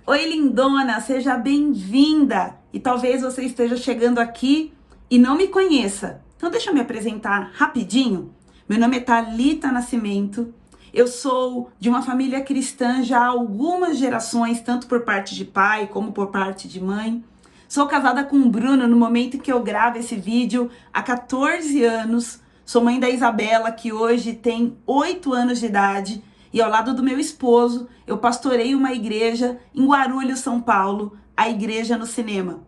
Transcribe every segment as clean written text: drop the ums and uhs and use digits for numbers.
Oi, lindona, seja bem-vinda! E talvez você esteja chegando aqui e não me conheça. Então deixa eu me apresentar rapidinho. Meu nome é Thalita Nascimento. Eu sou de uma família cristã já há algumas gerações, tanto por parte de pai como por parte de mãe. Sou casada com o Bruno no momento em que eu gravo esse vídeo há 14 anos. Sou mãe da Isabela, que hoje tem 8 anos de idade. E ao lado do meu esposo, eu pastorei uma igreja em Guarulhos, São Paulo, a Igreja no Cinema.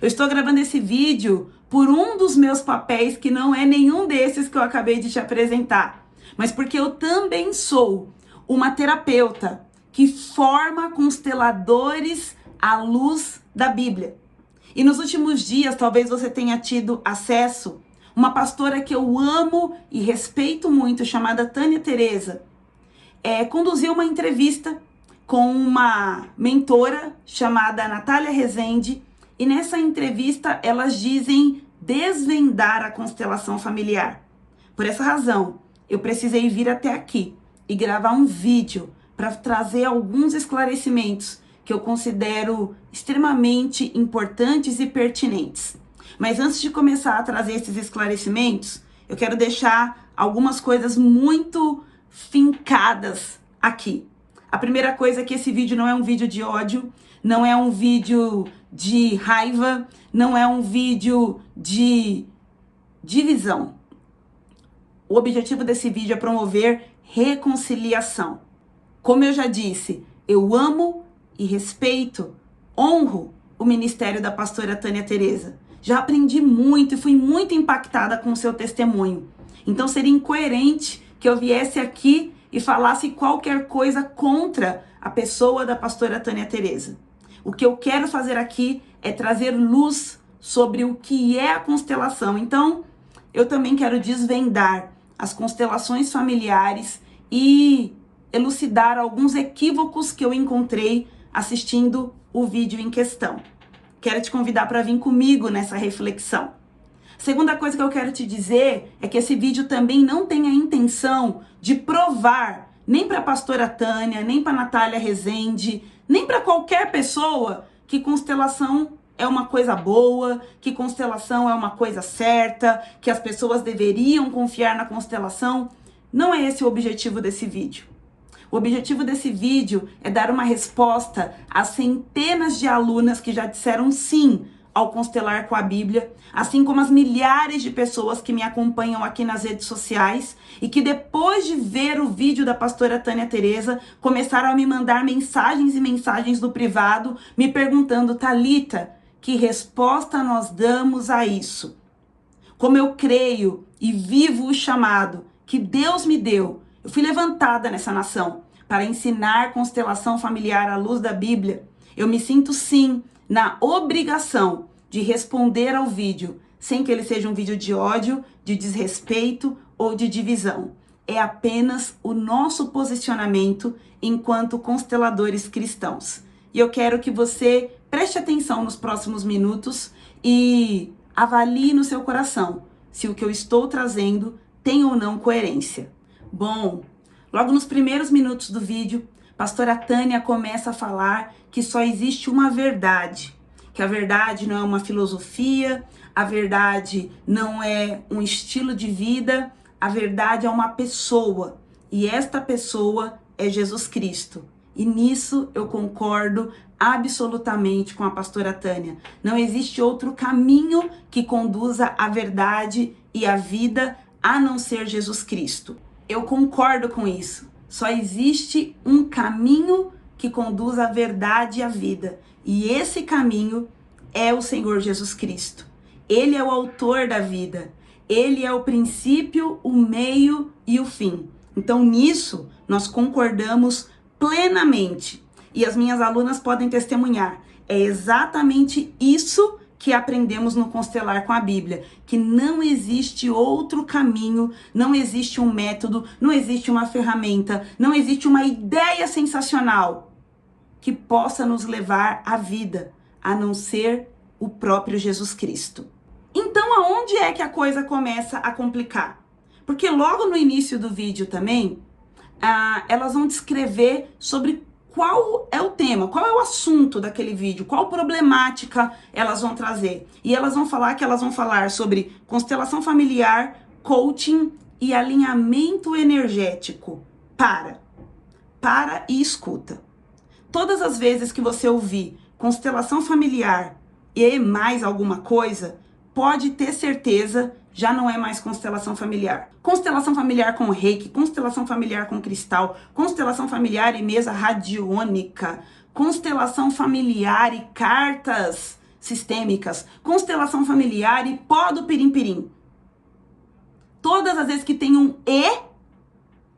Eu estou gravando esse vídeo por um dos meus papéis, que não é nenhum desses que eu acabei de te apresentar, mas porque eu também sou uma terapeuta que forma consteladores à luz da Bíblia. E nos últimos dias, talvez você tenha tido acesso a uma pastora que eu amo e respeito muito, chamada Tânia Teresa. Conduziu uma entrevista com uma mentora chamada Natália Rezende, e nessa entrevista elas dizem desvendar a constelação familiar. Por essa razão, eu precisei vir até aqui e gravar um vídeo para trazer alguns esclarecimentos que eu considero extremamente importantes e pertinentes. Mas antes de começar a trazer esses esclarecimentos, eu quero deixar algumas coisas muito fincadas aqui. A primeira coisa é que esse vídeo não é um vídeo de ódio, não é um vídeo de raiva, não é um vídeo de divisão. O objetivo desse vídeo é promover reconciliação. Como eu já disse, eu amo e respeito, honro o ministério da pastora Tânia Teresa. Já aprendi muito e fui muito impactada com o seu testemunho. Então seria incoerente que eu viesse aqui e falasse qualquer coisa contra a pessoa da pastora Tânia Teresa. O que eu quero fazer aqui é trazer luz sobre o que é a constelação. Então, eu também quero desvendar as constelações familiares e elucidar alguns equívocos que eu encontrei assistindo o vídeo em questão. Quero te convidar para vir comigo nessa reflexão. Segunda coisa que eu quero te dizer é que esse vídeo também não tem a intenção de provar nem para a pastora Tânia, nem para Natália Rezende, nem para qualquer pessoa que constelação é uma coisa boa, que constelação é uma coisa certa, que as pessoas deveriam confiar na constelação. Não é esse o objetivo desse vídeo. O objetivo desse vídeo é dar uma resposta às centenas de alunas que já disseram sim ao constelar com a Bíblia, assim como as milhares de pessoas que me acompanham aqui nas redes sociais e que depois de ver o vídeo da pastora Tânia Teresa, começaram a me mandar mensagens e mensagens no privado, me perguntando: Thalita, que resposta nós damos a isso? Como eu creio e vivo o chamado que Deus me deu, eu fui levantada nessa nação para ensinar constelação familiar à luz da Bíblia. Eu me sinto sim na obrigação de responder ao vídeo, sem que ele seja um vídeo de ódio, de desrespeito ou de divisão. É apenas o nosso posicionamento enquanto consteladores cristãos. E eu quero que você preste atenção nos próximos minutos e avalie no seu coração se o que eu estou trazendo tem ou não coerência. Bom, logo nos primeiros minutos do vídeo, pastora Tânia começa a falar que só existe uma verdade, que a verdade não é uma filosofia, a verdade não é um estilo de vida, a verdade é uma pessoa, e esta pessoa é Jesus Cristo. E nisso eu concordo absolutamente com a pastora Tânia. Não existe outro caminho que conduza à verdade e à vida a não ser Jesus Cristo. Eu concordo com isso. Só existe um caminho que conduz à verdade e à vida. E esse caminho é o Senhor Jesus Cristo. Ele é o autor da vida. Ele é o princípio, o meio e o fim. Então, nisso, nós concordamos plenamente. E as minhas alunas podem testemunhar. É exatamente isso que aprendemos no Constelar com a Bíblia, que não existe outro caminho, não existe um método, não existe uma ferramenta, não existe uma ideia sensacional que possa nos levar à vida, a não ser o próprio Jesus Cristo. Então, aonde é que a coisa começa a complicar? Porque logo no início do vídeo também, elas vão descrever sobre qual é o tema, qual é o assunto daquele vídeo, qual problemática elas vão trazer. E elas vão falar sobre constelação familiar, coaching e alinhamento energético. Para e escuta. Todas as vezes que você ouvir constelação familiar e mais alguma coisa, pode ter certeza, já não é mais constelação familiar. Constelação familiar com reiki, constelação familiar com cristal, constelação familiar e mesa radiônica, constelação familiar e cartas sistêmicas, constelação familiar e pó do pirim-pirim. Todas as vezes que tem um e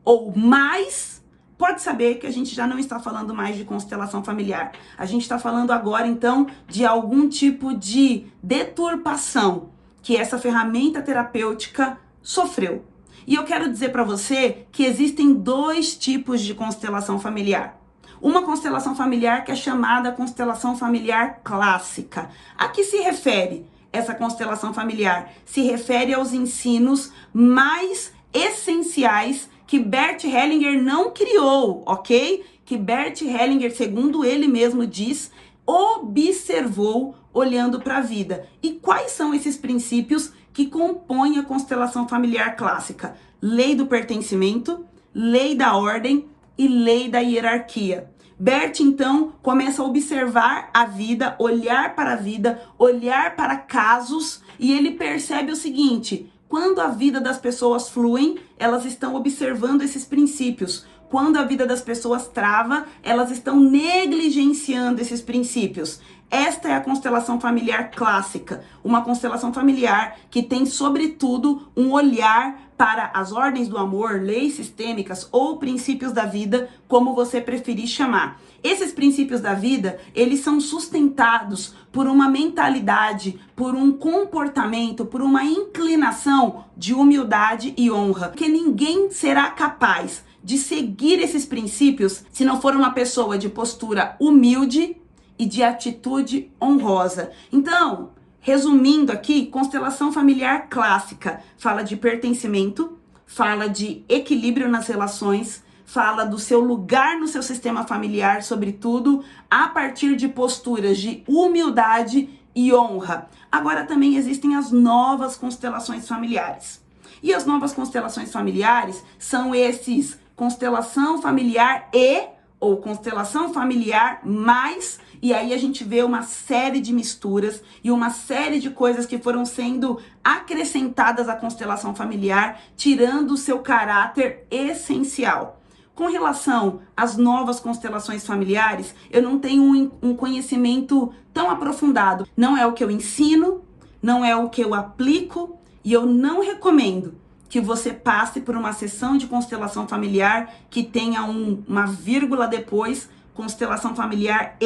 ou mais, pode saber que a gente já não está falando mais de constelação familiar. A gente está falando agora, então, de algum tipo de deturpação que essa ferramenta terapêutica sofreu. E eu quero dizer para você que existem dois tipos de constelação familiar. Uma constelação familiar que é chamada constelação familiar clássica. A que se refere essa constelação familiar? Se refere aos ensinos mais essenciais que Bert Hellinger não criou, ok? Que Bert Hellinger, segundo ele mesmo diz, observou olhando para a vida. E quais são esses princípios que compõem a constelação familiar clássica? Lei do pertencimento, lei da ordem e lei da hierarquia. Bert, então, começa a observar a vida, olhar para a vida, olhar para casos, e ele percebe o seguinte: quando a vida das pessoas flui, elas estão observando esses princípios. Quando a vida das pessoas trava, elas estão negligenciando esses princípios. Esta é a constelação familiar clássica, uma constelação familiar que tem, sobretudo, um olhar para as ordens do amor, leis sistêmicas ou princípios da vida, como você preferir chamar. Esses princípios da vida, eles são sustentados por uma mentalidade, por um comportamento, por uma inclinação de humildade e honra, que ninguém será capaz de seguir esses princípios se não for uma pessoa de postura humilde e de atitude honrosa. Então, resumindo aqui, constelação familiar clássica fala de pertencimento, fala de equilíbrio nas relações, fala do seu lugar no seu sistema familiar, sobretudo, a partir de posturas de humildade e honra. Agora também existem as novas constelações familiares. E as novas constelações familiares são esses constelação familiar ou constelação familiar mais, e aí a gente vê uma série de misturas e uma série de coisas que foram sendo acrescentadas à constelação familiar, tirando o seu caráter essencial. Com relação às novas constelações familiares, eu não tenho um conhecimento tão aprofundado. Não é o que eu ensino, não é o que eu aplico, e eu não recomendo que você passe por uma sessão de constelação familiar que tenha uma vírgula depois, constelação familiar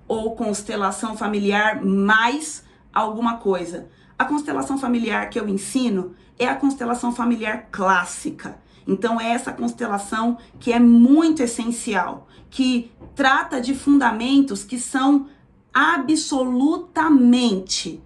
ou constelação familiar mais alguma coisa. A constelação familiar que eu ensino é a constelação familiar clássica. Então é essa constelação que é muito essencial, que trata de fundamentos que são absolutamente,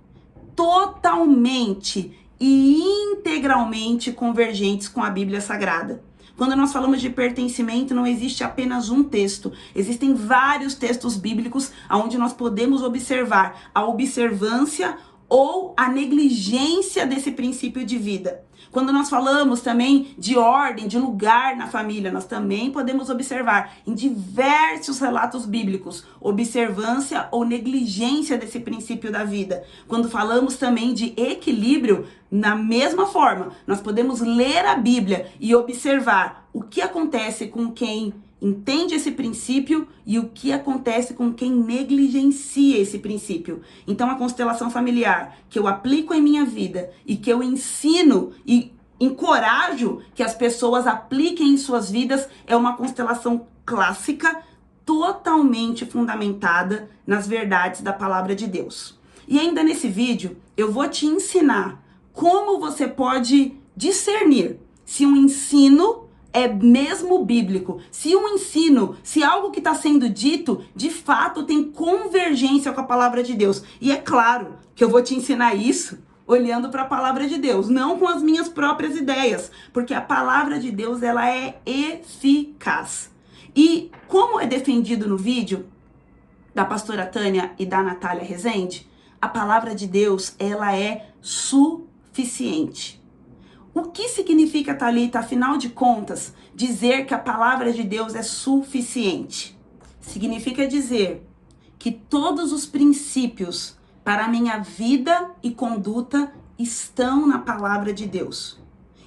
totalmente e integralmente convergentes com a Bíblia Sagrada. Quando nós falamos de pertencimento, não existe apenas um texto. Existem vários textos bíblicos onde nós podemos observar a observância ou a negligência desse princípio de vida. Quando nós falamos também de ordem, de lugar na família, nós também podemos observar em diversos relatos bíblicos observância ou negligência desse princípio da vida. Quando falamos também de equilíbrio, na mesma forma, nós podemos ler a Bíblia e observar o que acontece com quem entende esse princípio e o que acontece com quem negligencia esse princípio. Então, a constelação familiar que eu aplico em minha vida e que eu ensino e encorajo que as pessoas apliquem em suas vidas é uma constelação clássica, totalmente fundamentada nas verdades da palavra de Deus. E ainda nesse vídeo, eu vou te ensinar como você pode discernir se um ensino é mesmo bíblico, se um ensino, se algo que está sendo dito, de fato tem convergência com a palavra de Deus. E é claro que eu vou te ensinar isso olhando para a palavra de Deus, não com as minhas próprias ideias, porque a palavra de Deus, ela é eficaz. E como é defendido no vídeo da pastora Tânia e da Natália Rezende, a palavra de Deus, ela é suficiente. O que significa, Thalita, afinal de contas, dizer que a palavra de Deus é suficiente? Significa dizer que todos os princípios para a minha vida e conduta estão na palavra de Deus.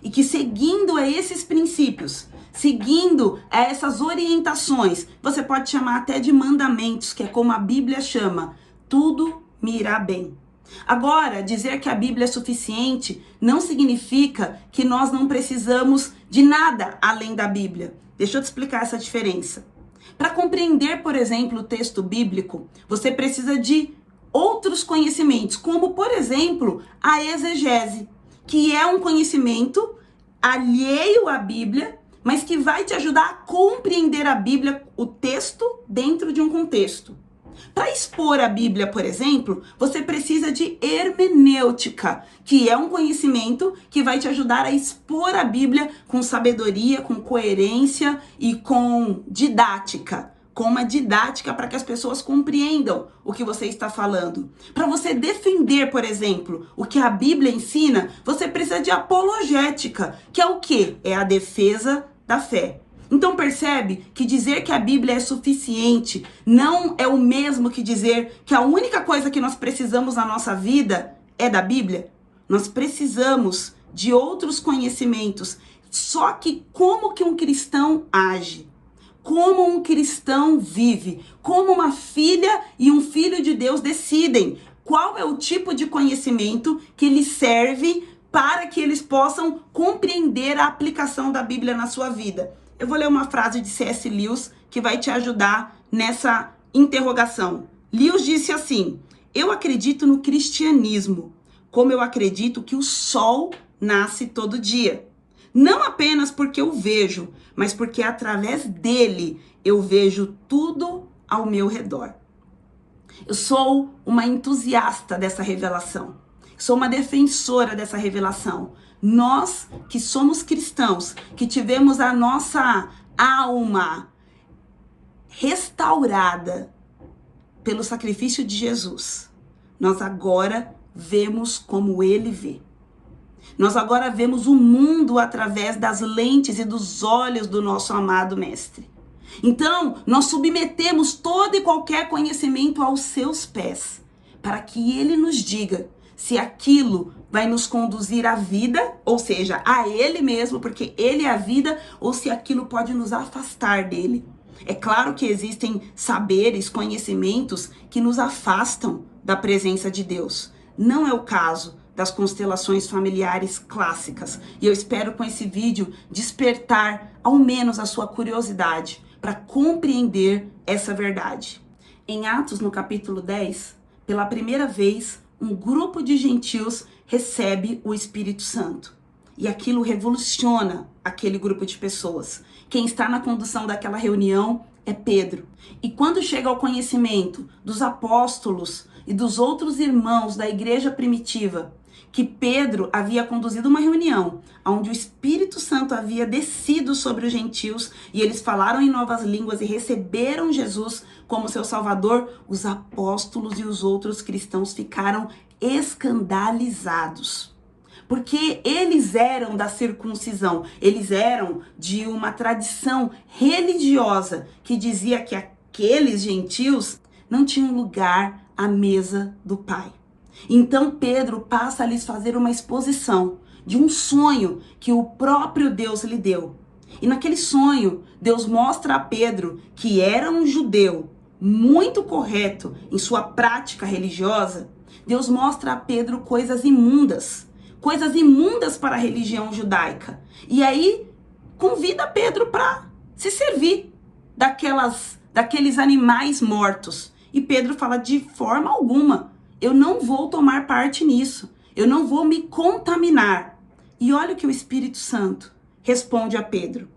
E que seguindo a esses princípios, seguindo a essas orientações, você pode chamar até de mandamentos, que é como a Bíblia chama, tudo me irá bem. Agora, dizer que a Bíblia é suficiente não significa que nós não precisamos de nada além da Bíblia. Deixa eu te explicar essa diferença. Para compreender, por exemplo, o texto bíblico, você precisa de outros conhecimentos, como, por exemplo, a exegese, que é um conhecimento alheio à Bíblia, mas que vai te ajudar a compreender a Bíblia, o texto, dentro de um contexto. Para expor a Bíblia, por exemplo, você precisa de hermenêutica, que é um conhecimento que vai te ajudar a expor a Bíblia com sabedoria, com coerência e com didática. Com uma didática para que as pessoas compreendam o que você está falando. Para você defender, por exemplo, o que a Bíblia ensina, você precisa de apologética, que é o quê? É a defesa da fé. Então percebe que dizer que a Bíblia é suficiente não é o mesmo que dizer que a única coisa que nós precisamos na nossa vida é da Bíblia. Nós precisamos de outros conhecimentos. Só que como que um cristão age? Como um cristão vive? Como uma filha e um filho de Deus decidem qual é o tipo de conhecimento que lhes serve para que eles possam compreender a aplicação da Bíblia na sua vida. Eu vou ler uma frase de C.S. Lewis que vai te ajudar nessa interrogação. Lewis disse assim: eu acredito no cristianismo, como eu acredito que o sol nasce todo dia. Não apenas porque eu vejo, mas porque através dele eu vejo tudo ao meu redor. Eu sou uma entusiasta dessa revelação. Sou uma defensora dessa revelação. Nós que somos cristãos, que tivemos a nossa alma restaurada pelo sacrifício de Jesus, nós agora vemos como ele vê. Nós agora vemos o mundo através das lentes e dos olhos do nosso amado Mestre. Então, nós submetemos todo e qualquer conhecimento aos seus pés, para que ele nos diga se aquilo vai nos conduzir à vida, ou seja, a ele mesmo, porque ele é a vida, ou se aquilo pode nos afastar dele. É claro que existem saberes, conhecimentos que nos afastam da presença de Deus. Não é o caso das constelações familiares clássicas. E eu espero com esse vídeo despertar ao menos a sua curiosidade para compreender essa verdade. Em Atos, no capítulo 10, pela primeira vez, um grupo de gentios recebe o Espírito Santo. E aquilo revoluciona aquele grupo de pessoas. Quem está na condução daquela reunião é Pedro. E quando chega ao conhecimento dos apóstolos e dos outros irmãos da igreja primitiva, que Pedro havia conduzido uma reunião onde o Espírito Santo havia descido sobre os gentios e eles falaram em novas línguas e receberam Jesus como seu Salvador, os apóstolos e os outros cristãos ficaram escandalizados. Porque eles eram da circuncisão, eles eram de uma tradição religiosa que dizia que aqueles gentios não tinham lugar à mesa do Pai. Então Pedro passa a lhes fazer uma exposição de um sonho que o próprio Deus lhe deu. E naquele sonho, Deus mostra a Pedro que era um judeu muito correto em sua prática religiosa. Deus mostra a Pedro coisas imundas para a religião judaica. E aí convida Pedro para se servir daqueles animais mortos. E Pedro fala: de forma alguma, eu não vou tomar parte nisso. Eu não vou me contaminar. E olha o que o Espírito Santo responde a Pedro.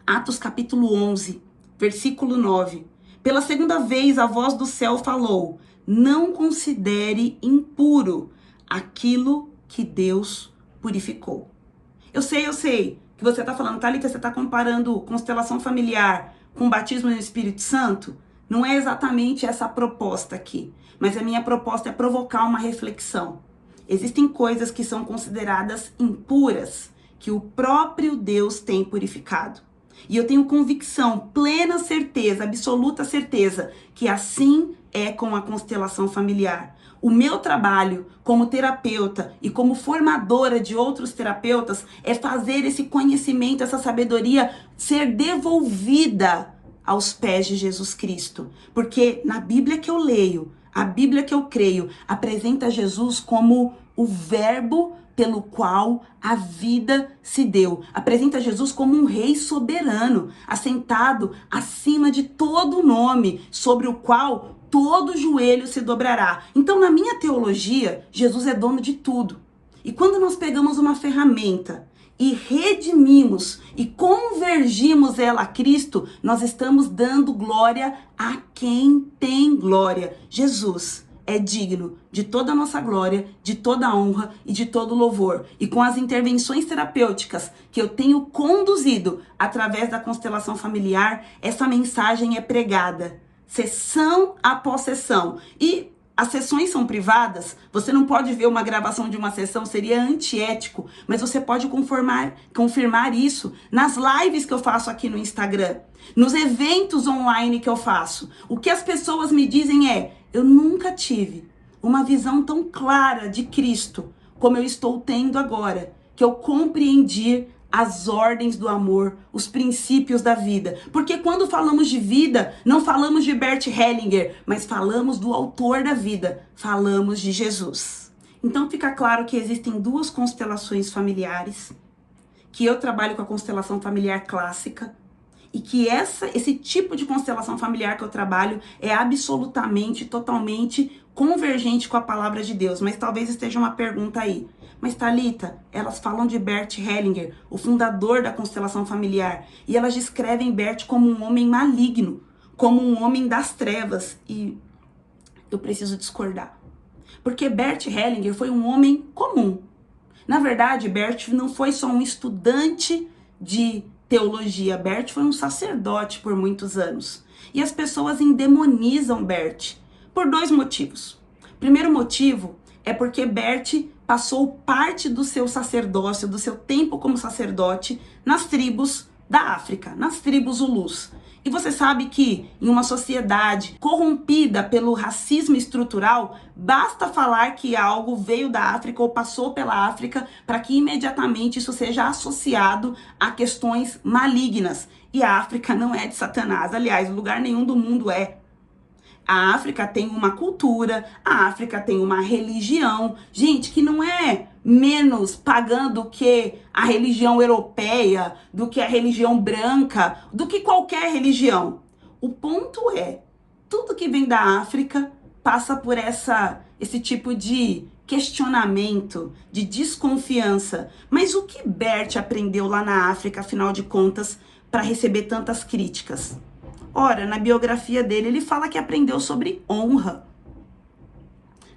Atos capítulo 11, versículo 9. Pela segunda vez a voz do céu falou: não considere impuro aquilo que Deus purificou. Eu sei que você está falando, Thalita, você está comparando constelação familiar com batismo no Espírito Santo? Não é exatamente essa a proposta aqui, mas a minha proposta é provocar uma reflexão. Existem coisas que são consideradas impuras, que o próprio Deus tem purificado. E eu tenho convicção, plena certeza, absoluta certeza, que assim é com a constelação familiar. O meu trabalho como terapeuta e como formadora de outros terapeutas é fazer esse conhecimento, essa sabedoria ser devolvida aos pés de Jesus Cristo. Porque na Bíblia que eu leio, a Bíblia que eu creio, apresenta Jesus como o verbo pelo qual a vida se deu. Apresenta Jesus como um rei soberano, assentado acima de todo nome, sobre o qual todo joelho se dobrará. Então, na minha teologia, Jesus é dono de tudo. E quando nós pegamos uma ferramenta e redimimos e convergimos ela a Cristo, nós estamos dando glória a quem tem glória. Jesus é digno de toda a nossa glória, de toda a honra e de todo louvor. E com as intervenções terapêuticas que eu tenho conduzido através da constelação familiar, essa mensagem é pregada, sessão após sessão. E as sessões são privadas, você não pode ver uma gravação de uma sessão, seria antiético, mas você pode confirmar isso nas lives que eu faço aqui no Instagram, nos eventos online que eu faço. O que as pessoas me dizem é: eu nunca tive uma visão tão clara de Cristo como eu estou tendo agora, que eu compreendi as ordens do amor, os princípios da vida. Porque quando falamos de vida, não falamos de Bert Hellinger, mas falamos do autor da vida, falamos de Jesus. Então fica claro que existem duas constelações familiares, que eu trabalho com a constelação familiar clássica, e que esse tipo de constelação familiar que eu trabalho é absolutamente, totalmente convergente com a palavra de Deus. Mas talvez esteja uma pergunta aí. Mas Thalita, elas falam de Bert Hellinger, o fundador da constelação familiar, e elas descrevem Bert como um homem maligno, como um homem das trevas. E eu preciso discordar. Porque Bert Hellinger foi um homem comum. Na verdade, Bert não foi só um estudante de teologia. Bert foi um sacerdote por muitos anos. E as pessoas endemonizam Bert por dois motivos. Primeiro motivo é porque Bert passou parte do seu sacerdócio, do seu tempo como sacerdote, nas tribos da África, nas tribos Zulus. E você sabe que em uma sociedade corrompida pelo racismo estrutural, basta falar que algo veio da África ou passou pela África para que imediatamente isso seja associado a questões malignas. E a África não é de Satanás, aliás, lugar nenhum do mundo é. A África tem uma cultura, a África tem uma religião, gente, que não é menos pagã do que a religião europeia, do que a religião branca, do que qualquer religião. O ponto é, tudo que vem da África passa por esse tipo de questionamento, de desconfiança. Mas o que Bert aprendeu lá na África, afinal de contas, para receber tantas críticas? Ora, na biografia dele, ele fala que aprendeu sobre honra.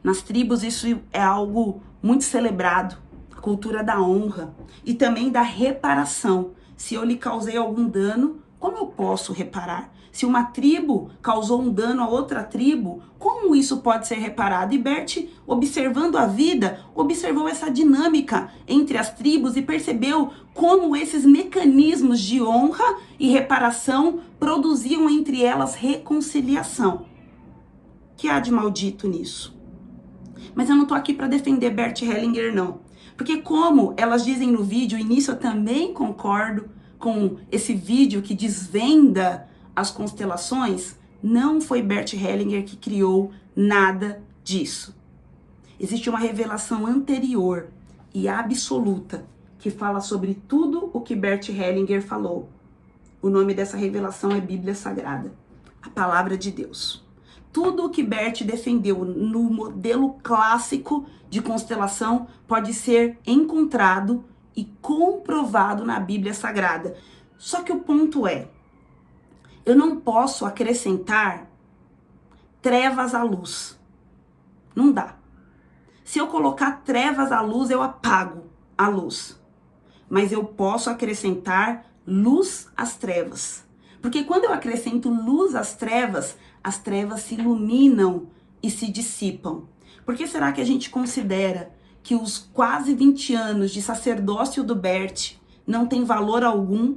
Nas tribos, isso é algo muito celebrado, a cultura da honra e também da reparação. Se eu lhe causei algum dano, como eu posso reparar? Se uma tribo causou um dano a outra tribo, como isso pode ser reparado? E Bert, observando a vida, observou essa dinâmica entre as tribos e percebeu como esses mecanismos de honra e reparação produziam entre elas reconciliação. Que há de maldito nisso? Mas eu não tô aqui para defender Bert Hellinger, não. Porque como elas dizem no vídeo, e nisso eu também concordo com esse vídeo que desvenda as constelações, não foi Bert Hellinger que criou nada disso. Existe uma revelação anterior e absoluta que fala sobre tudo o que Bert Hellinger falou. O nome dessa revelação é Bíblia Sagrada, a palavra de Deus. Tudo o que Bert defendeu no modelo clássico de constelação pode ser encontrado e comprovado na Bíblia Sagrada. Só que o ponto é, eu não posso acrescentar trevas à luz. Não dá. Se eu colocar trevas à luz, eu apago a luz. Mas eu posso acrescentar luz às trevas. Porque quando eu acrescento luz às trevas, as trevas se iluminam e se dissipam. Por que será que a gente considera que os quase 20 anos de sacerdócio do Bert não tem valor algum?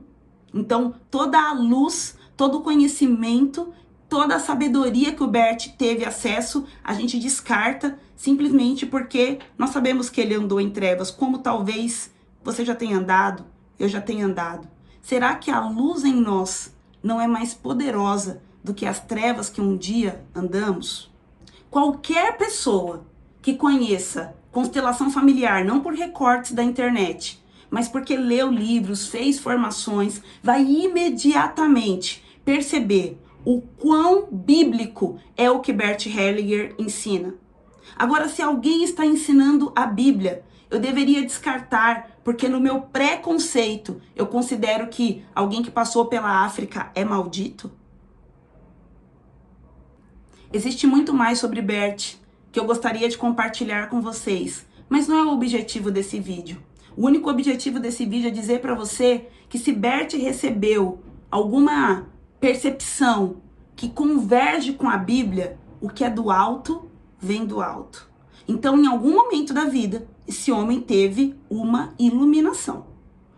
Então, toda a luz, todo o conhecimento, toda a sabedoria que o Bert teve acesso, a gente descarta simplesmente porque nós sabemos que ele andou em trevas, como talvez você já tenha andado, eu já tenha andado. Será que a luz em nós não é mais poderosa do que as trevas que um dia andamos? Qualquer pessoa que conheça constelação familiar, não por recortes da internet, mas porque leu livros, fez formações, vai imediatamente perceber o quão bíblico é o que Bert Hellinger ensina. Agora, se alguém está ensinando a Bíblia, eu deveria descartar, porque no meu preconceito eu considero que alguém que passou pela África é maldito? Existe muito mais sobre Bert que eu gostaria de compartilhar com vocês, mas não é o objetivo desse vídeo. O único objetivo desse vídeo é dizer para você que se Bert recebeu alguma percepção que converge com a Bíblia, o que é do alto, vem do alto. Então, em algum momento da vida, esse homem teve uma iluminação.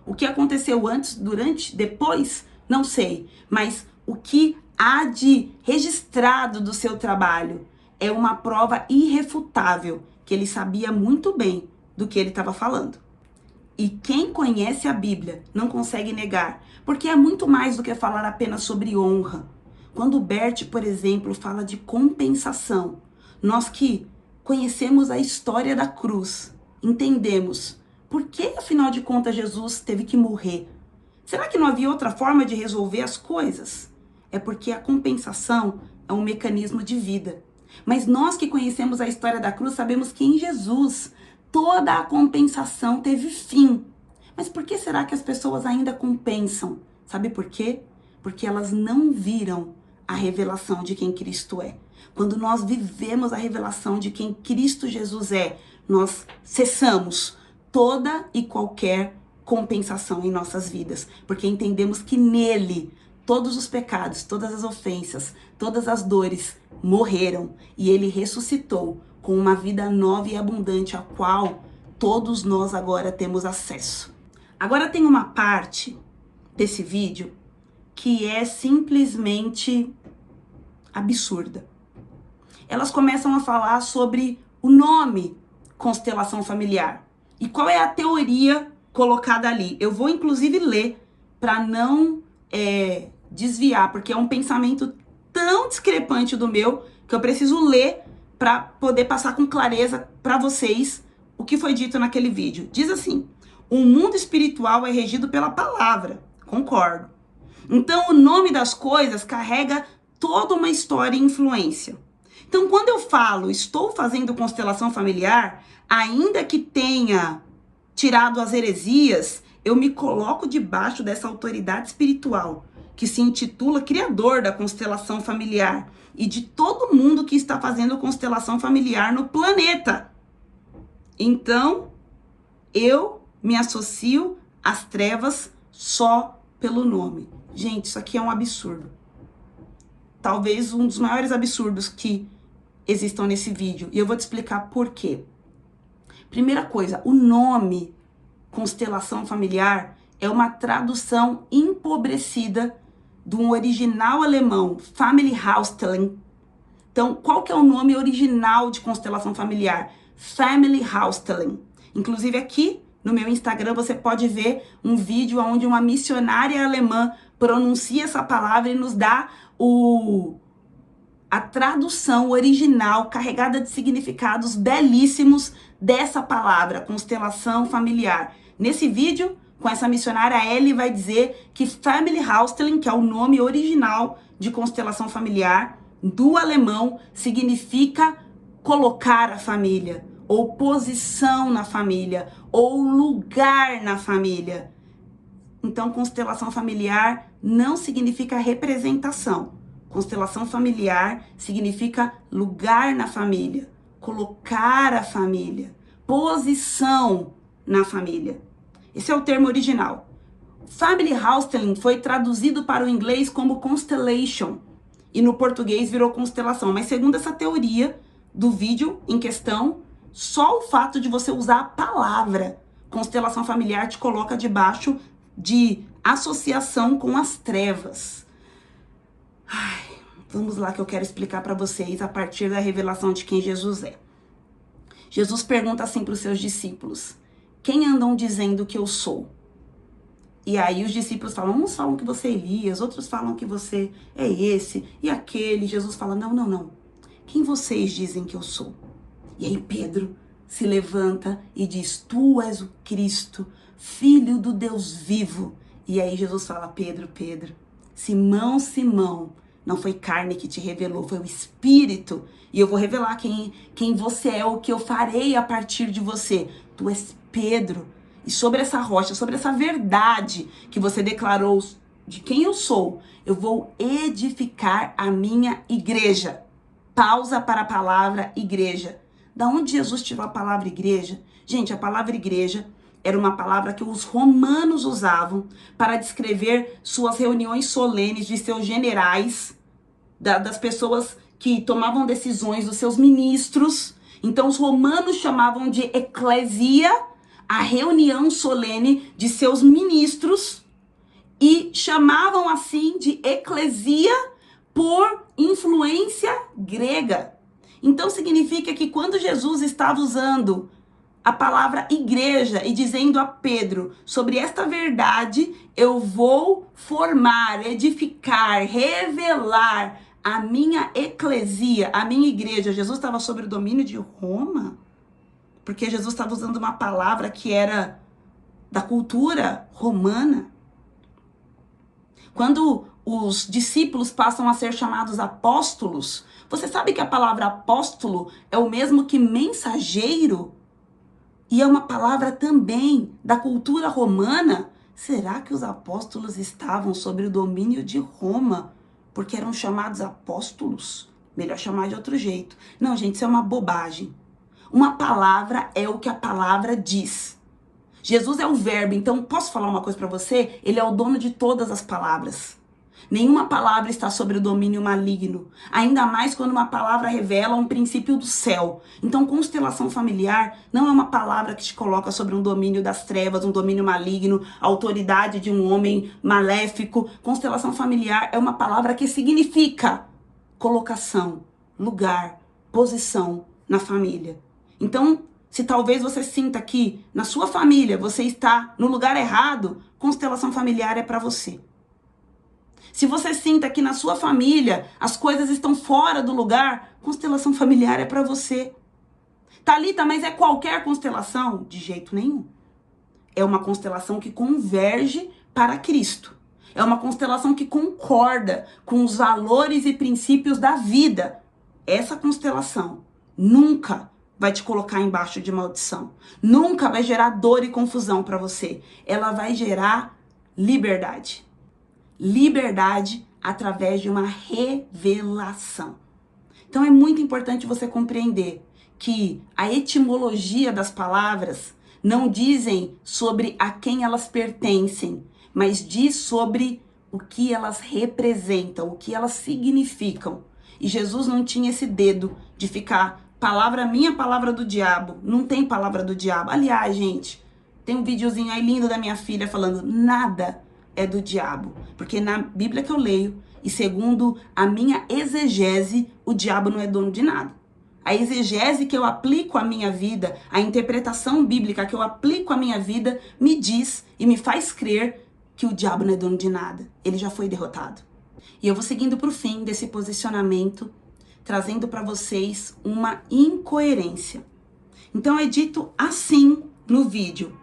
O que aconteceu antes, durante, depois, não sei. Mas o que há de registrado do seu trabalho é uma prova irrefutável que ele sabia muito bem do que ele estava falando. E quem conhece a Bíblia não consegue negar, porque é muito mais do que falar apenas sobre honra. Quando Bert, por exemplo, fala de compensação, nós que conhecemos a história da cruz, entendemos por que, afinal de contas, Jesus teve que morrer. Será que não havia outra forma de resolver as coisas? É porque a compensação é um mecanismo de vida. Mas nós que conhecemos a história da cruz sabemos que em Jesus toda a compensação teve fim. Mas por que será que as pessoas ainda compensam? Sabe por quê? Porque elas não viram a revelação de quem Cristo é. Quando nós vivemos a revelação de quem Cristo Jesus é, nós cessamos toda e qualquer compensação em nossas vidas, porque entendemos que nele todos os pecados, todas as ofensas, todas as dores morreram e ele ressuscitou com uma vida nova e abundante, a qual todos nós agora temos acesso. Agora tem uma parte desse vídeo que é simplesmente absurda. Elas começam a falar sobre o nome constelação familiar e qual é a teoria colocada ali. Eu vou inclusive ler para não desviar, porque é um pensamento tão discrepante do meu que eu preciso ler para poder passar com clareza para vocês o que foi dito naquele vídeo. Diz assim: o mundo espiritual é regido pela palavra. Concordo. Então o nome das coisas carrega toda uma história e influência. Então quando eu falo estou fazendo constelação familiar, ainda que tenha tirado as heresias, eu me coloco debaixo dessa autoridade espiritual que se intitula criador da constelação familiar e de todo mundo que está fazendo constelação familiar no planeta. Então, eu me associo às trevas só pelo nome. Gente, isso aqui é um absurdo. Talvez um dos maiores absurdos que existam nesse vídeo. E eu vou te explicar por quê. Primeira coisa, o nome constelação familiar é uma tradução empobrecida de um original alemão, Familienhausstellung. Então, qual que é o nome original de constelação familiar? Familienhausstellung. Inclusive aqui no meu Instagram você pode ver um vídeo onde uma missionária alemã pronuncia essa palavra e nos dá a tradução original carregada de significados belíssimos dessa palavra, constelação familiar. Nesse vídeo, com essa missionária, a Ellie vai dizer que Familienhausstellung, que é o nome original de constelação familiar, do alemão, significa colocar a família, ou posição na família, ou lugar na família. Então, constelação familiar não significa representação. Constelação familiar significa lugar na família, colocar a família, posição na família. Esse é o termo original. Family House foi traduzido para o inglês como constellation e no português virou constelação. Mas segundo essa teoria do vídeo em questão, só o fato de você usar a palavra constelação familiar te coloca debaixo de associação com as trevas. Ai, vamos lá que eu quero explicar para vocês a partir da revelação de quem Jesus é. Jesus pergunta assim para os seus discípulos: quem andam dizendo que eu sou? E aí os discípulos falam, uns falam que você é Elias, outros falam que você é esse e aquele. Jesus fala, não. Quem vocês dizem que eu sou? E aí Pedro se levanta e diz, tu és o Cristo, Filho do Deus vivo. E aí Jesus fala, Pedro, Simão, não foi carne que te revelou, foi o Espírito. E eu vou revelar quem você é, o que eu farei a partir de você. Tu és Pedro. E sobre essa rocha, sobre essa verdade que você declarou de quem eu sou, eu vou edificar a minha igreja. Pausa para a palavra igreja. Da onde Jesus tirou a palavra igreja? Gente, a palavra igreja era uma palavra que os romanos usavam para descrever suas reuniões solenes de seus generais, das pessoas que tomavam decisões, dos seus ministros. Então os romanos chamavam de eclésia a reunião solene de seus ministros e chamavam assim de eclesia por influência grega. Então significa que quando Jesus estava usando a palavra igreja e dizendo a Pedro sobre esta verdade, eu vou formar, edificar, revelar a minha eclesia, a minha igreja. Jesus estava sob o domínio de Roma? Porque Jesus estava usando uma palavra que era da cultura romana. Quando os discípulos passam a ser chamados apóstolos, você sabe que a palavra apóstolo é o mesmo que mensageiro? E é uma palavra também da cultura romana. Será que os apóstolos estavam sob o domínio de Roma? Porque eram chamados apóstolos? Melhor chamar de outro jeito. Não, gente, isso é uma bobagem. Uma palavra é o que a palavra diz. Jesus é o verbo, então posso falar uma coisa para você? Ele é o dono de todas as palavras. Nenhuma palavra está sobre o domínio maligno. Ainda mais quando uma palavra revela um princípio do céu. Então, constelação familiar não é uma palavra que te coloca sobre um domínio das trevas, um domínio maligno, a autoridade de um homem maléfico. Constelação familiar é uma palavra que significa colocação, lugar, posição na família. Então, se talvez você sinta que na sua família você está no lugar errado, constelação familiar é para você. Se você sinta que na sua família as coisas estão fora do lugar, constelação familiar é para você. Thalita, mas é qualquer constelação? De jeito nenhum. É uma constelação que converge para Cristo. É uma constelação que concorda com os valores e princípios da vida. Essa constelação nunca vai te colocar embaixo de maldição. Nunca vai gerar dor e confusão para você. Ela vai gerar liberdade. Liberdade através de uma revelação. Então é muito importante você compreender que a etimologia das palavras não dizem sobre a quem elas pertencem, mas diz sobre o que elas representam, o que elas significam. E Jesus não tinha esse dedo de ficar palavra minha, palavra do diabo. Não tem palavra do diabo. Aliás, gente, tem um videozinho aí lindo da minha filha falando nada é do diabo. Porque na Bíblia que eu leio, e segundo a minha exegese, o diabo não é dono de nada. A exegese que eu aplico à minha vida, a interpretação bíblica que eu aplico à minha vida, me diz e me faz crer que o diabo não é dono de nada. Ele já foi derrotado. E eu vou seguindo para o fim desse posicionamento, trazendo para vocês uma incoerência. Então é dito assim no vídeo.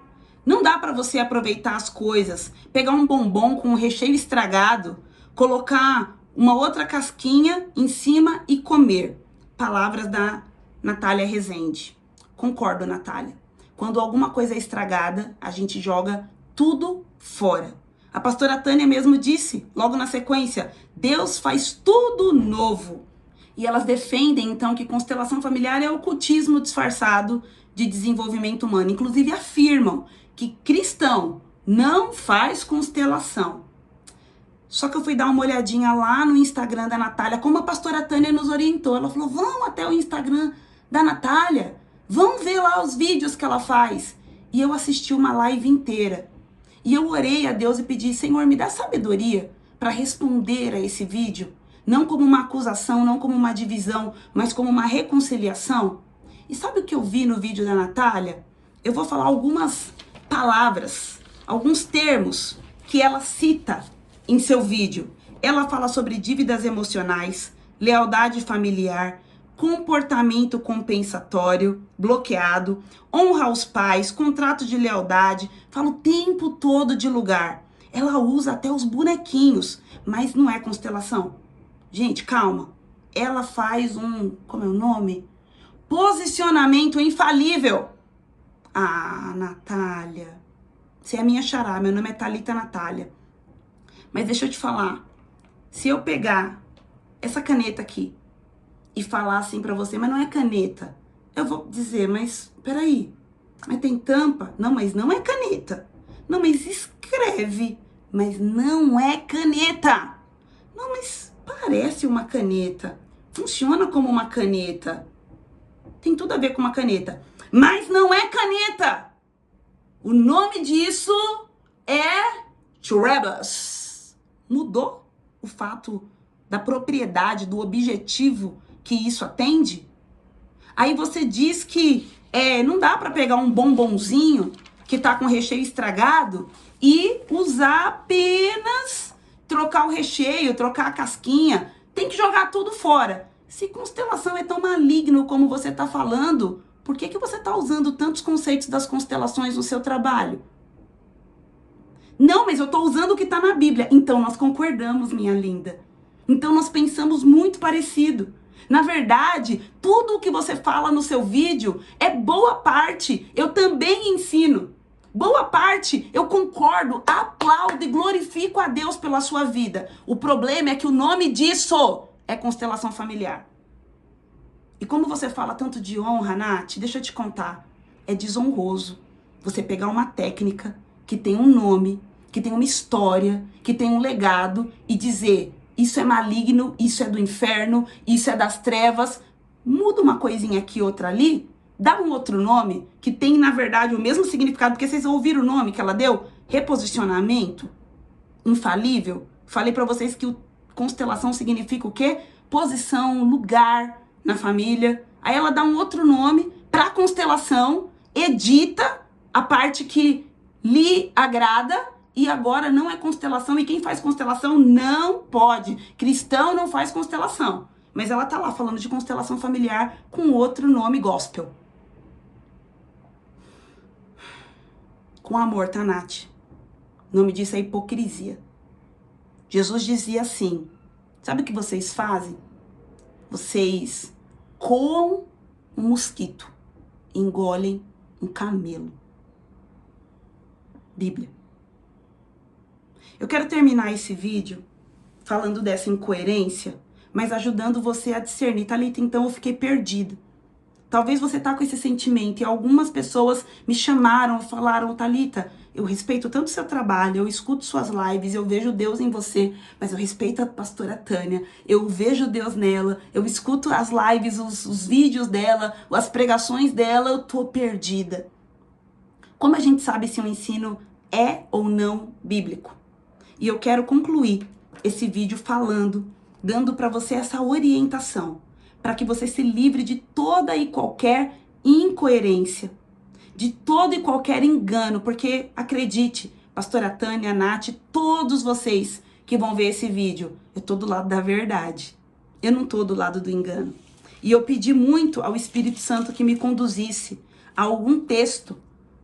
Não dá para você aproveitar as coisas, pegar um bombom com um recheio estragado, colocar uma outra casquinha em cima e comer. Palavras da Natália Rezende. Concordo, Natália. Quando alguma coisa é estragada, a gente joga tudo fora. A pastora Tânia mesmo disse, logo na sequência, Deus faz tudo novo. E elas defendem, então, que constelação familiar é ocultismo disfarçado de desenvolvimento humano. Inclusive afirmam que cristão não faz constelação. Só que eu fui dar uma olhadinha lá no Instagram da Natália, como a pastora Tânia nos orientou. Ela falou, vão até o Instagram da Natália, vão ver lá os vídeos que ela faz. E eu assisti uma live inteira. E eu orei a Deus e pedi, Senhor, me dá sabedoria para responder a esse vídeo. Não como uma acusação, não como uma divisão, mas como uma reconciliação. E sabe o que eu vi no vídeo da Natália? Eu vou falar algumas palavras, alguns termos que ela cita em seu vídeo. Ela fala sobre dívidas emocionais, lealdade familiar, comportamento compensatório, bloqueado, honra aos pais, contrato de lealdade, fala o tempo todo de lugar. Ela usa até os bonequinhos, mas não é constelação. Gente, calma. Ela faz como é o nome? Posicionamento infalível. Ah, Natália, você é a minha xará, meu nome é Thalita Natália. Mas deixa eu te falar, se eu pegar essa caneta aqui e falar assim pra você, mas não é caneta, eu vou dizer, mas peraí, mas tem tampa? Não, mas não é caneta. Não, mas escreve, mas não é caneta. Não, mas parece uma caneta, funciona como uma caneta, tem tudo a ver com uma caneta, mas não é caneta. O nome disso é Trebas. Mudou o fato da propriedade, do objetivo que isso atende? Aí você diz que não dá para pegar um bombonzinho que tá com recheio estragado e usar apenas, trocar o recheio, trocar a casquinha. Tem que jogar tudo fora. Se constelação é tão maligno como você tá falando, por que você tá usando tantos conceitos das constelações no seu trabalho? Não, mas eu tô usando o que tá na Bíblia. Então nós concordamos, minha linda. Então nós pensamos muito parecido. Na verdade, tudo o que você fala no seu vídeo é boa parte. Eu também ensino. Boa parte, eu concordo, aplaudo e glorifico a Deus pela sua vida. O problema é que o nome disso é constelação familiar. E como você fala tanto de honra, Nath, deixa eu te contar. É desonroso você pegar uma técnica que tem um nome, que tem uma história, que tem um legado e dizer, isso é maligno, isso é do inferno, isso é das trevas. Muda uma coisinha aqui, outra ali, dá um outro nome que tem, na verdade, o mesmo significado, porque vocês ouviram o nome que ela deu? Reposicionamento, infalível. Falei pra vocês que constelação significa o quê? Posição, lugar na família. Aí ela dá um outro nome pra constelação, edita a parte que lhe agrada e agora não é constelação, e quem faz constelação não pode. Cristão não faz constelação. Mas ela tá lá falando de constelação familiar com outro nome gospel. Com amor, tá, Nath? O nome disso é hipocrisia. Jesus dizia assim, sabe o que vocês fazem? Vocês, com um mosquito, engolem um camelo. Bíblia. Eu quero terminar esse vídeo falando dessa incoerência, mas ajudando você a discernir. Thalita, então eu fiquei perdida. Talvez você tá com esse sentimento e algumas pessoas me chamaram e falaram, Thalita, eu respeito tanto o seu trabalho, eu escuto suas lives, eu vejo Deus em você, mas eu respeito a pastora Tânia, eu vejo Deus nela, eu escuto as lives, os vídeos dela, as pregações dela, eu tô perdida. Como a gente sabe se o ensino é ou não bíblico? E eu quero concluir esse vídeo falando, dando para você essa orientação, para que você se livre de toda e qualquer incoerência, de todo e qualquer engano, porque acredite, pastora Tânia, Nath, todos vocês que vão ver esse vídeo, eu tô do lado da verdade, eu não tô do lado do engano. E eu pedi muito ao Espírito Santo que me conduzisse a algum texto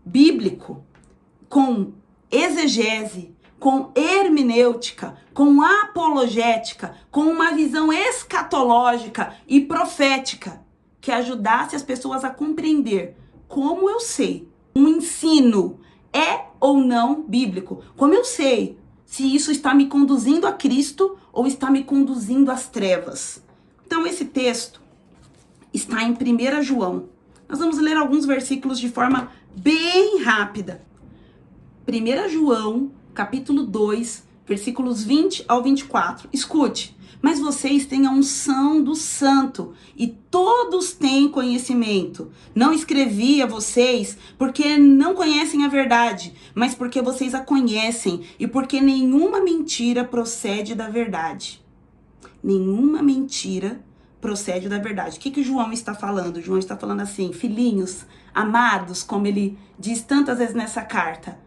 bíblico com exegese, com hermenêutica, com apologética, com uma visão escatológica e profética, que ajudasse as pessoas a compreender como eu sei um ensino é ou não bíblico, como eu sei se isso está me conduzindo a Cristo ou está me conduzindo às trevas. Então esse texto está em 1 João. Nós vamos ler alguns versículos de forma bem rápida. 1 João, capítulo 2, versículos 20 ao 24. Escute. Mas vocês têm a unção do Santo e todos têm conhecimento. Não escrevi a vocês porque não conhecem a verdade, mas porque vocês a conhecem e porque nenhuma mentira procede da verdade. Nenhuma mentira procede da verdade. O que João está falando? João está falando assim: filhinhos, amados, como ele diz tantas vezes nessa carta.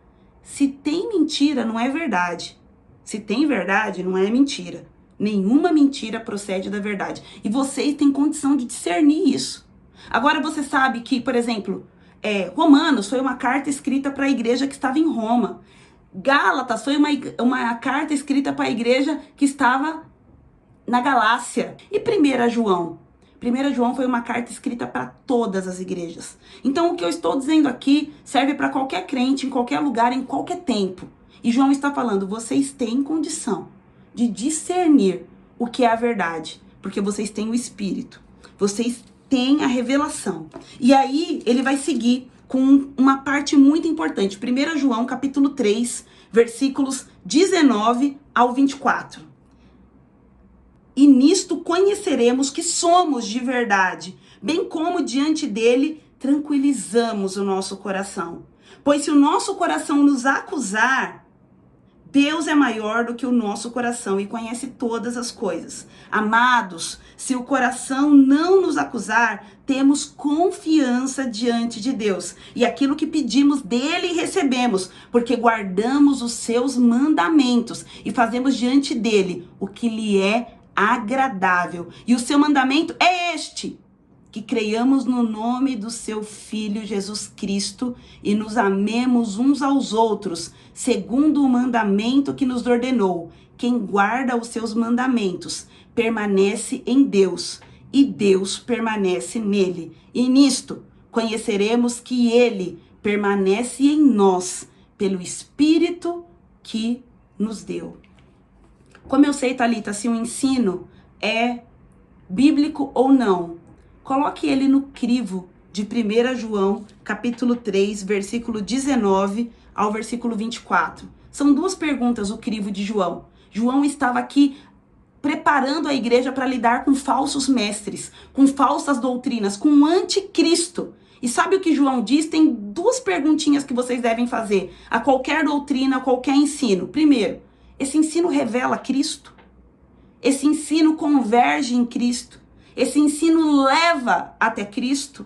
Se tem mentira, não é verdade. Se tem verdade, não é mentira. Nenhuma mentira procede da verdade. E vocês têm condição de discernir isso. Agora você sabe que, por exemplo, Romanos foi uma carta escrita para a igreja que estava em Roma. Gálatas foi uma carta escrita para a igreja que estava na Galácia. E 1 João? 1 João foi uma carta escrita para todas as igrejas. Então o que eu estou dizendo aqui serve para qualquer crente, em qualquer lugar, em qualquer tempo. E João está falando, vocês têm condição de discernir o que é a verdade, porque vocês têm o Espírito, vocês têm a revelação. E aí ele vai seguir com uma parte muito importante, 1 João capítulo 3, versículos 19 ao 24. E nisto conheceremos que somos de verdade, bem como diante dele tranquilizamos o nosso coração. Pois se o nosso coração nos acusar, Deus é maior do que o nosso coração e conhece todas as coisas. Amados, se o coração não nos acusar, temos confiança diante de Deus. E aquilo que pedimos dele recebemos, porque guardamos os seus mandamentos e fazemos diante dele o que lhe é agradável. E o seu mandamento é este: que creiamos no nome do seu Filho Jesus Cristo e nos amemos uns aos outros, segundo o mandamento que nos ordenou. Quem guarda os seus mandamentos permanece em Deus, e Deus permanece nele. E nisto conheceremos que ele permanece em nós, pelo Espírito que nos deu. Como eu sei, Thalita, se o ensino é bíblico ou não? Coloque ele no crivo de 1 João, capítulo 3, versículo 19 ao versículo 24. São duas perguntas o crivo de João. João estava aqui preparando a igreja para lidar com falsos mestres, com falsas doutrinas, com o anticristo. E sabe o que João diz? Tem duas perguntinhas que vocês devem fazer a qualquer doutrina, a qualquer ensino. Primeiro, esse ensino revela Cristo? Esse ensino converge em Cristo? Esse ensino leva até Cristo?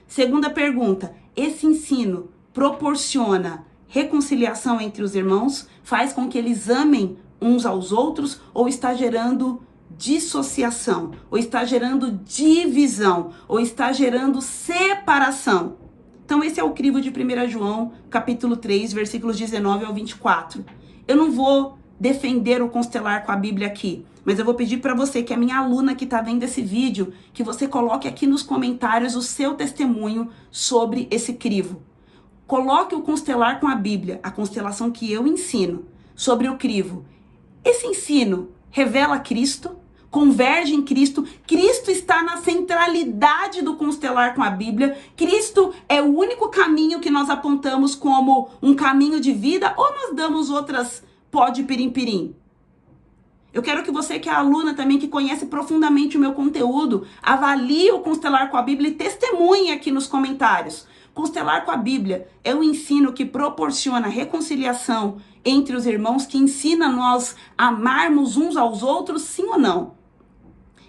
Segunda pergunta, esse ensino proporciona reconciliação entre os irmãos? Faz com que eles amem uns aos outros? Ou está gerando dissociação? Ou está gerando divisão? Ou está gerando separação? Então esse é o crivo de 1 João, capítulo 3, versículos 19 ao 24. Eu não vou defender o constelar com a Bíblia aqui, mas eu vou pedir para você, que é minha aluna que está vendo esse vídeo, que você coloque aqui nos comentários o seu testemunho sobre esse crivo. Coloque o constelar com a Bíblia, a constelação que eu ensino, sobre o crivo. Esse ensino revela Cristo? Converge em Cristo? Cristo está na centralidade do constelar com a Bíblia? Cristo é o único caminho que nós apontamos como um caminho de vida? Ou nós damos outras pó de pirim-pirim? Eu quero que você, que é aluna também, que conhece profundamente o meu conteúdo, avalie o Constelar com a Bíblia e testemunhe aqui nos comentários. Constelar com a Bíblia é um ensino que proporciona reconciliação entre os irmãos, que ensina nós a amarmos uns aos outros, sim ou não?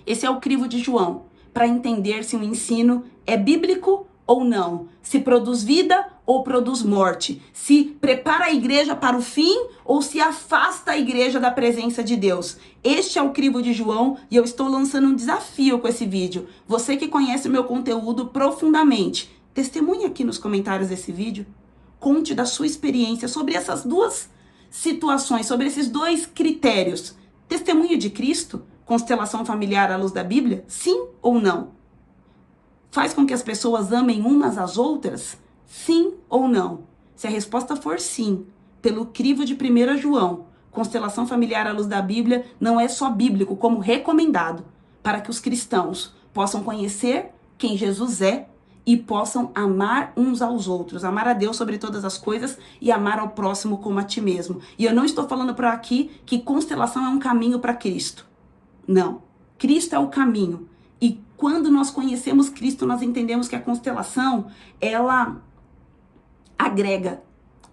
Esse é o crivo de João, para entender se o ensino é bíblico ou não, se produz vida ou produz morte, se prepara a igreja para o fim ou se afasta a igreja da presença de Deus. Este é o crivo de João e eu estou lançando um desafio com esse vídeo. Você que conhece o meu conteúdo profundamente, testemunhe aqui nos comentários desse vídeo, conte da sua experiência sobre essas duas situações, sobre esses dois critérios. Testemunho de Cristo, constelação familiar à luz da Bíblia, sim ou não? Faz com que as pessoas amem umas às outras? Sim ou não? Se a resposta for sim, pelo crivo de 1 João, constelação familiar à luz da Bíblia não é só bíblico, como recomendado, para que os cristãos possam conhecer quem Jesus é e possam amar uns aos outros, amar a Deus sobre todas as coisas e amar ao próximo como a ti mesmo. E eu não estou falando por aqui que constelação é um caminho para Cristo. Não. Cristo é o caminho. E quando nós conhecemos Cristo, nós entendemos que a constelação, ela agrega,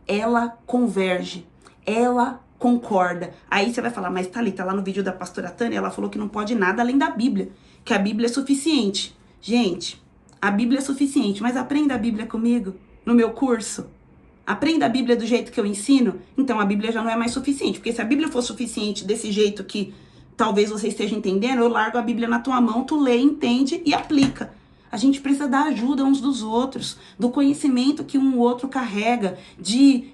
ela converge, ela concorda. Aí você vai falar, mas Thalita, lá no vídeo da pastora Tânia, ela falou que não pode nada além da Bíblia, que a Bíblia é suficiente. Gente, a Bíblia é suficiente, mas aprenda a Bíblia comigo, no meu curso. Aprenda a Bíblia do jeito que eu ensino, então a Bíblia já não é mais suficiente. Porque se a Bíblia for suficiente desse jeito que talvez você esteja entendendo, eu largo a Bíblia na tua mão, tu lê, entende e aplica. A gente precisa dar ajuda uns dos outros, do conhecimento que um outro carrega, de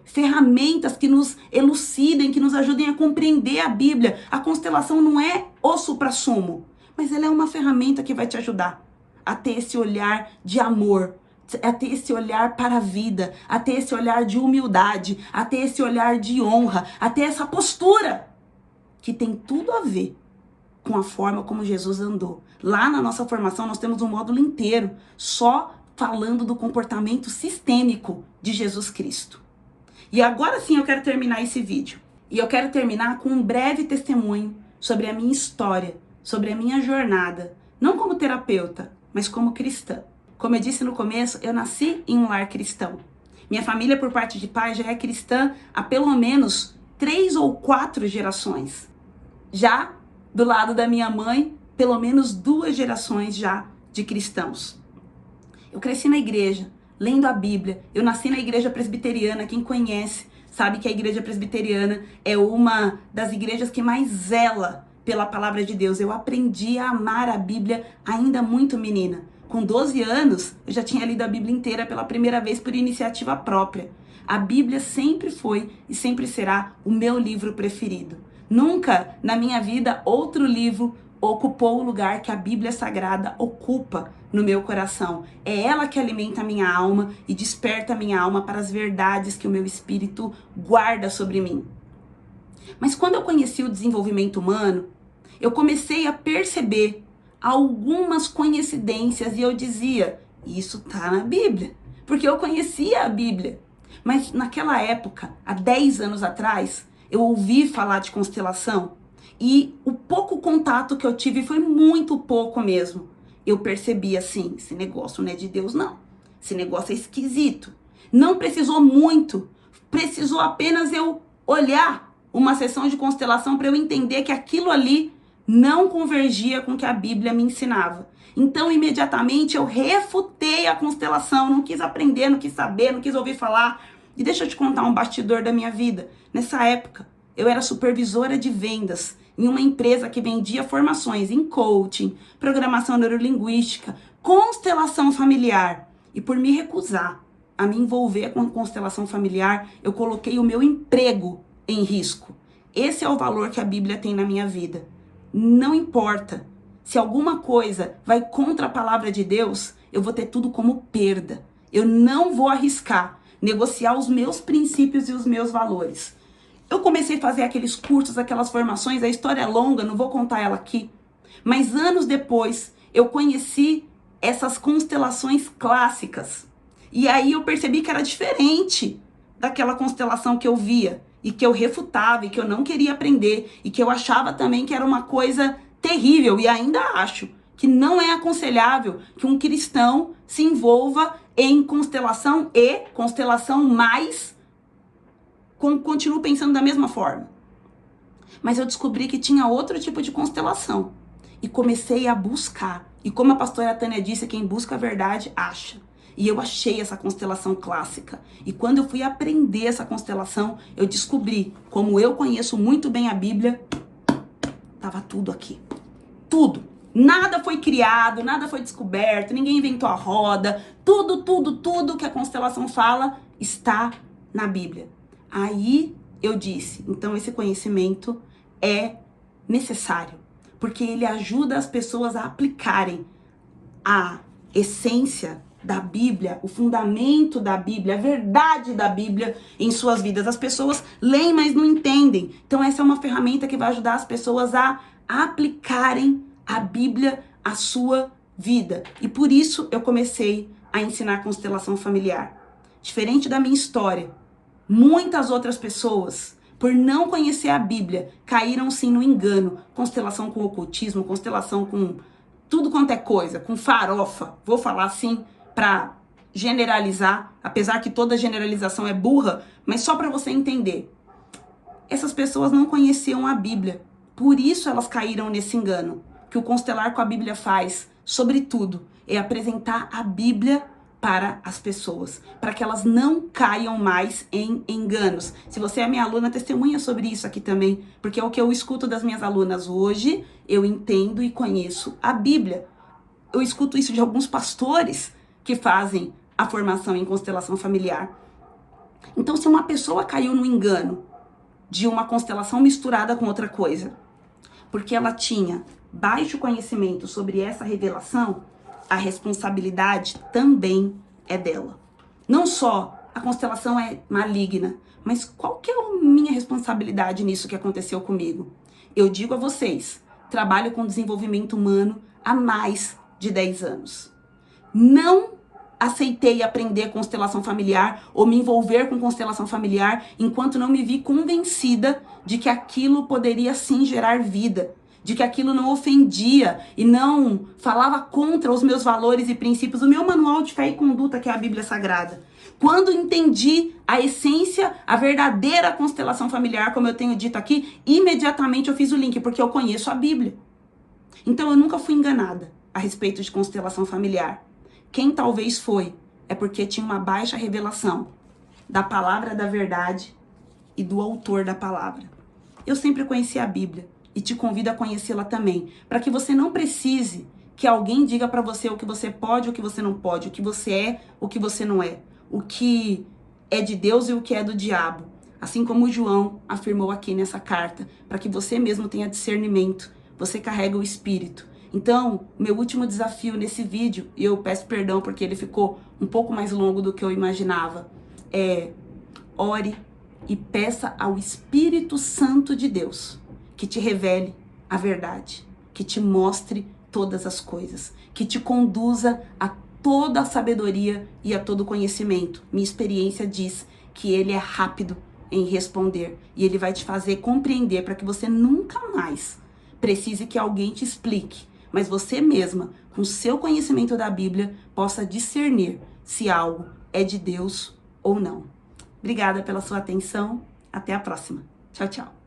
ferramentas que nos elucidem, que nos ajudem a compreender a Bíblia. A constelação não é o suprassumo, mas ela é uma ferramenta que vai te ajudar a ter esse olhar de amor, a ter esse olhar para a vida, a ter esse olhar de humildade, a ter esse olhar de honra, a ter essa postura que tem tudo a ver com a forma como Jesus andou. Lá na nossa formação nós temos um módulo inteiro só falando do comportamento sistêmico de Jesus Cristo. E agora sim eu quero terminar esse vídeo. E eu quero terminar com um breve testemunho sobre a minha história, sobre a minha jornada, não como terapeuta, mas como cristã. Como eu disse no começo, eu nasci em um lar cristão. Minha família, por parte de pai, já é cristã há pelo menos 3 ou 4 gerações. Já do lado da minha mãe, pelo menos 2 gerações já de cristãos. Eu cresci na igreja, lendo a Bíblia. Eu nasci na igreja presbiteriana. Quem conhece sabe que a igreja presbiteriana é uma das igrejas que mais zela pela palavra de Deus. Eu aprendi a amar a Bíblia ainda muito menina. Com 12 anos, eu já tinha lido a Bíblia inteira pela primeira vez por iniciativa própria. A Bíblia sempre foi e sempre será o meu livro preferido. Nunca na minha vida outro livro ocupou o lugar que a Bíblia Sagrada ocupa no meu coração. É ela que alimenta a minha alma e desperta a minha alma para as verdades que o meu espírito guarda sobre mim. Mas quando eu conheci o desenvolvimento humano, eu comecei a perceber algumas coincidências e eu dizia, isso tá na Bíblia, porque eu conhecia a Bíblia. Mas naquela época, há 10 anos atrás, eu ouvi falar de constelação e o pouco contato que eu tive foi muito pouco mesmo. Eu percebi assim, esse negócio não é de Deus não, esse negócio é esquisito. Não precisou muito, precisou apenas eu olhar uma sessão de constelação para eu entender que aquilo ali não convergia com o que a Bíblia me ensinava. Então, imediatamente, eu refutei a constelação, não quis aprender, não quis saber, não quis ouvir falar. E deixa eu te contar um bastidor da minha vida. Nessa época, eu era supervisora de vendas em uma empresa que vendia formações em coaching, programação neurolinguística, constelação familiar. E por me recusar a me envolver com constelação familiar, eu coloquei o meu emprego em risco. Esse é o valor que a Bíblia tem na minha vida. Não importa se alguma coisa vai contra a palavra de Deus, eu vou ter tudo como perda. Eu não vou arriscar negociar os meus princípios e os meus valores. Eu comecei a fazer aqueles cursos, aquelas formações, a história é longa, não vou contar ela aqui. Mas anos depois, eu conheci essas constelações clássicas. E aí eu percebi que era diferente daquela constelação que eu via. E que eu refutava, e que eu não queria aprender, e que eu achava também que era uma coisa terrível, e ainda acho que não é aconselhável que um cristão se envolva em constelação e constelação mais, continuo pensando da mesma forma. Mas eu descobri que tinha outro tipo de constelação, e comecei a buscar, e como a pastora Tânia disse, quem busca a verdade, acha. E eu achei essa constelação clássica. E quando eu fui aprender essa constelação, eu descobri, como eu conheço muito bem a Bíblia, estava tudo aqui. Tudo. Nada foi criado, nada foi descoberto, ninguém inventou a roda. Tudo que a constelação fala está na Bíblia. Aí eu disse, então esse conhecimento é necessário. Porque ele ajuda as pessoas a aplicarem a essência da Bíblia, o fundamento da Bíblia, a verdade da Bíblia em suas vidas. As pessoas leem, mas não entendem. Então essa é uma ferramenta que vai ajudar as pessoas a aplicarem a Bíblia à sua vida. E por isso eu comecei a ensinar constelação familiar. Diferente da minha história, muitas outras pessoas, por não conhecer a Bíblia, caíram sim no engano. Constelação com ocultismo, constelação com tudo quanto é coisa, com farofa. Vou falar assim para generalizar, apesar que toda generalização é burra, mas só para você entender. Essas pessoas não conheciam a Bíblia, por isso elas caíram nesse engano. O que o Constelar com a Bíblia faz, sobretudo, é apresentar a Bíblia para as pessoas, para que elas não caiam mais em enganos. Se você é minha aluna, testemunha sobre isso aqui também, porque é o que eu escuto das minhas alunas hoje. Eu entendo e conheço a Bíblia. Eu escuto isso de alguns pastores que fazem a formação em constelação familiar. Então, se uma pessoa caiu no engano de uma constelação misturada com outra coisa, porque ela tinha baixo conhecimento sobre essa revelação, a responsabilidade também é dela. Não só a constelação é maligna, mas qual que é a minha responsabilidade nisso que aconteceu comigo? Eu digo a vocês, trabalho com desenvolvimento humano há mais de 10 anos. Não aceitei aprender constelação familiar ou me envolver com constelação familiar enquanto não me vi convencida de que aquilo poderia sim gerar vida, de que aquilo não ofendia e não falava contra os meus valores e princípios, o meu manual de fé e conduta, que é a Bíblia Sagrada. Quando entendi a essência, a verdadeira constelação familiar, como eu tenho dito aqui, imediatamente eu fiz o link, porque eu conheço a Bíblia. Então eu nunca fui enganada a respeito de constelação familiar. Quem talvez foi, é porque tinha uma baixa revelação da palavra da verdade e do autor da palavra. Eu sempre conheci a Bíblia e te convido a conhecê-la também, para que você não precise que alguém diga para você o que você pode, o que você não pode, o que você é, o que você não é, o que é de Deus e o que é do diabo. Assim como João afirmou aqui nessa carta, para que você mesmo tenha discernimento, você carrega o Espírito. Então, meu último desafio nesse vídeo, e eu peço perdão porque ele ficou um pouco mais longo do que eu imaginava, é: ore e peça ao Espírito Santo de Deus que te revele a verdade, que te mostre todas as coisas, que te conduza a toda a sabedoria e a todo o conhecimento. Minha experiência diz que ele é rápido em responder e ele vai te fazer compreender para que você nunca mais precise que alguém te explique, mas você mesma, com seu conhecimento da Bíblia, possa discernir se algo é de Deus ou não. Obrigada pela sua atenção. Até a próxima. Tchau, tchau.